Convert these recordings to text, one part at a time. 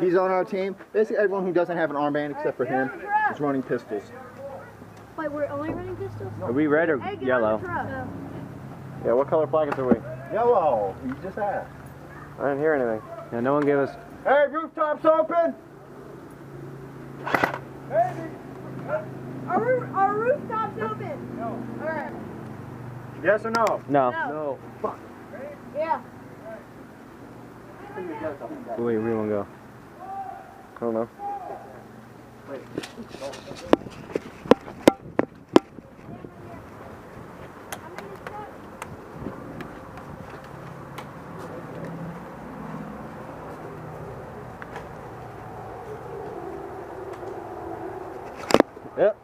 He's on our team. Basically, everyone who doesn't have an armband except for him is running pistols. Wait, we're only running pistols? Are we red or yellow? Yeah, what color blankets are we? Yellow. You just asked. I didn't hear anything. Yeah, no one gave us. Hey, rooftops open! Are rooftops open? No. Alright. Yes or no? No. No. Fuck. Yeah. Wait, where do you want to go? I don't know. Yep.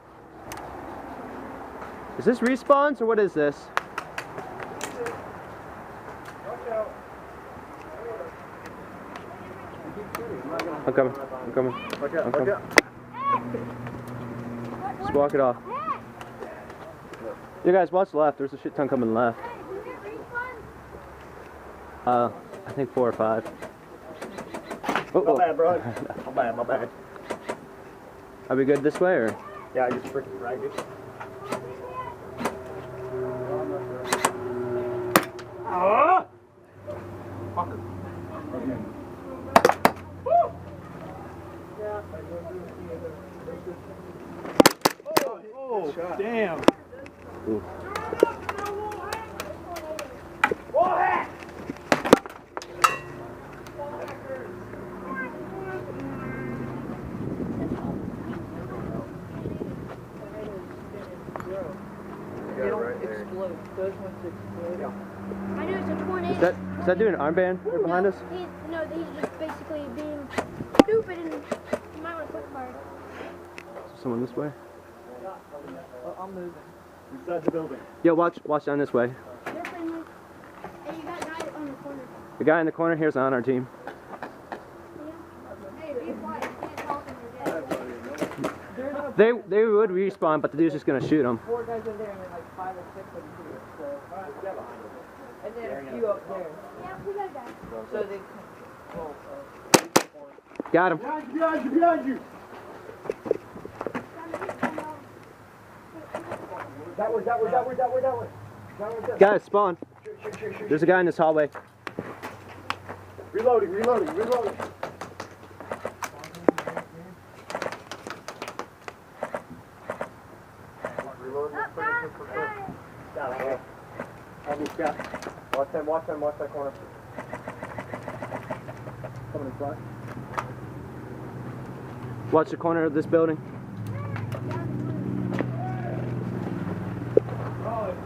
Is this respawns or what is this? I'm coming. I'm coming. I'm coming. Just walk it off. You guys watch left. There's a shit ton coming left. I think 4 or 5. Oh, My bad, bro. My bad. Are we good this way or? Yeah, I just freaking dragged it. Ah! Fucker. Oh, damn. Ooh. They don't explode. Those ones explode. I know it's a tornado. Is that doing an armband right behind us? No, he's just basically being stupid and you might want to click hard. Someone this way? I'm moving. Inside the building. Yo, watch down this way. They're friendly. And you got a guy on the corner. The guy in the corner here's on our team. Hey, be quiet. You can't talk when you're dead. They would respawn, but the dude's just gonna shoot them. 4 guys over there and then like 5 or 6 over here. So. And then a few up there. Yeah, we got a guy. So they can. Got him. Behind you! That way. Guys, spawn. There's a guy in this hallway. Reloading. Watch that corner. Coming in front. Watch the corner of this building.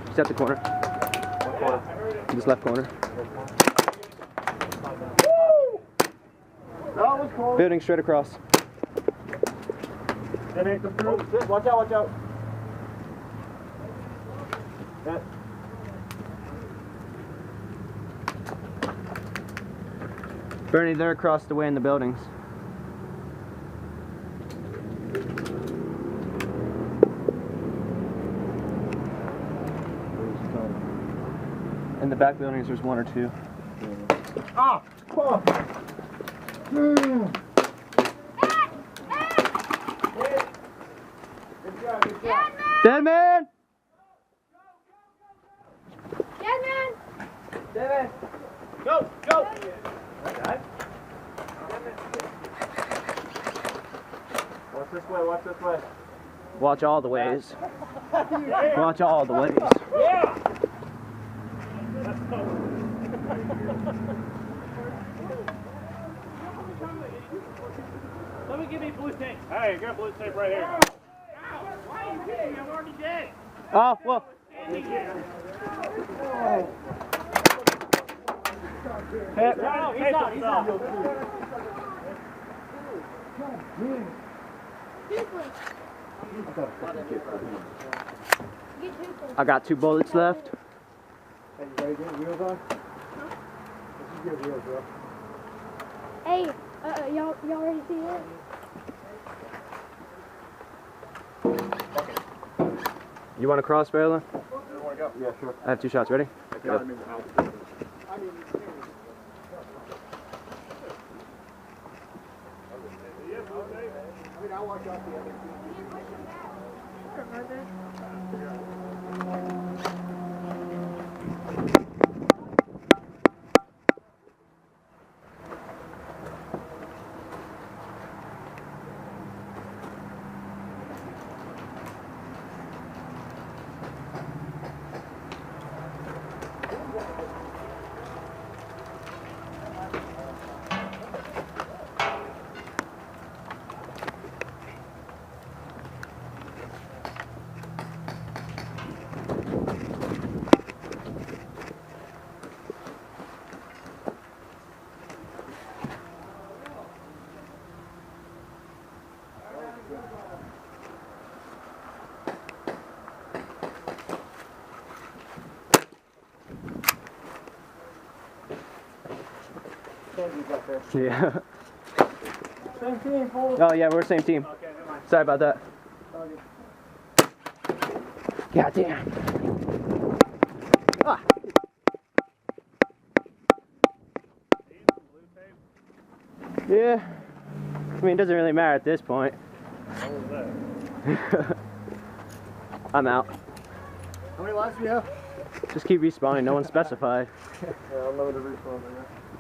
He's at the corner. What corner? This left corner. That was close. Building straight across. That ain't the fruit. Watch out. That. Bernie, they're across the way in the buildings. In the back buildings, there's 1 or 2. Ah! Fuck! Good job. Dead man! Devin! Go! Watch this way. Watch all the ways. Watch all the ways. Yeah! Let me give you blue tape. Hey, got blue tape right here. Ow! Why are you hitting me? I'm already dead. Oh, well. Hey, no, he's not. I got 2 bullets left. Hey, you ready to get wheels on? Let's just get wheels, bro. Hey, y'all ready to see it? You want to cross, Fairland? Yeah, sure. I have 2 shots. Ready? I got him in the house. I'll watch out the other team. Yeah. Same team, fool. Oh yeah, we're the same team. Okay, never mind. Sorry about that. God damn. Ah. Yeah. I mean, it doesn't really matter at this point. What was that? I'm out. How many lives do we have? Just keep respawning. No one specified. Yeah, I'm limited respawn right now.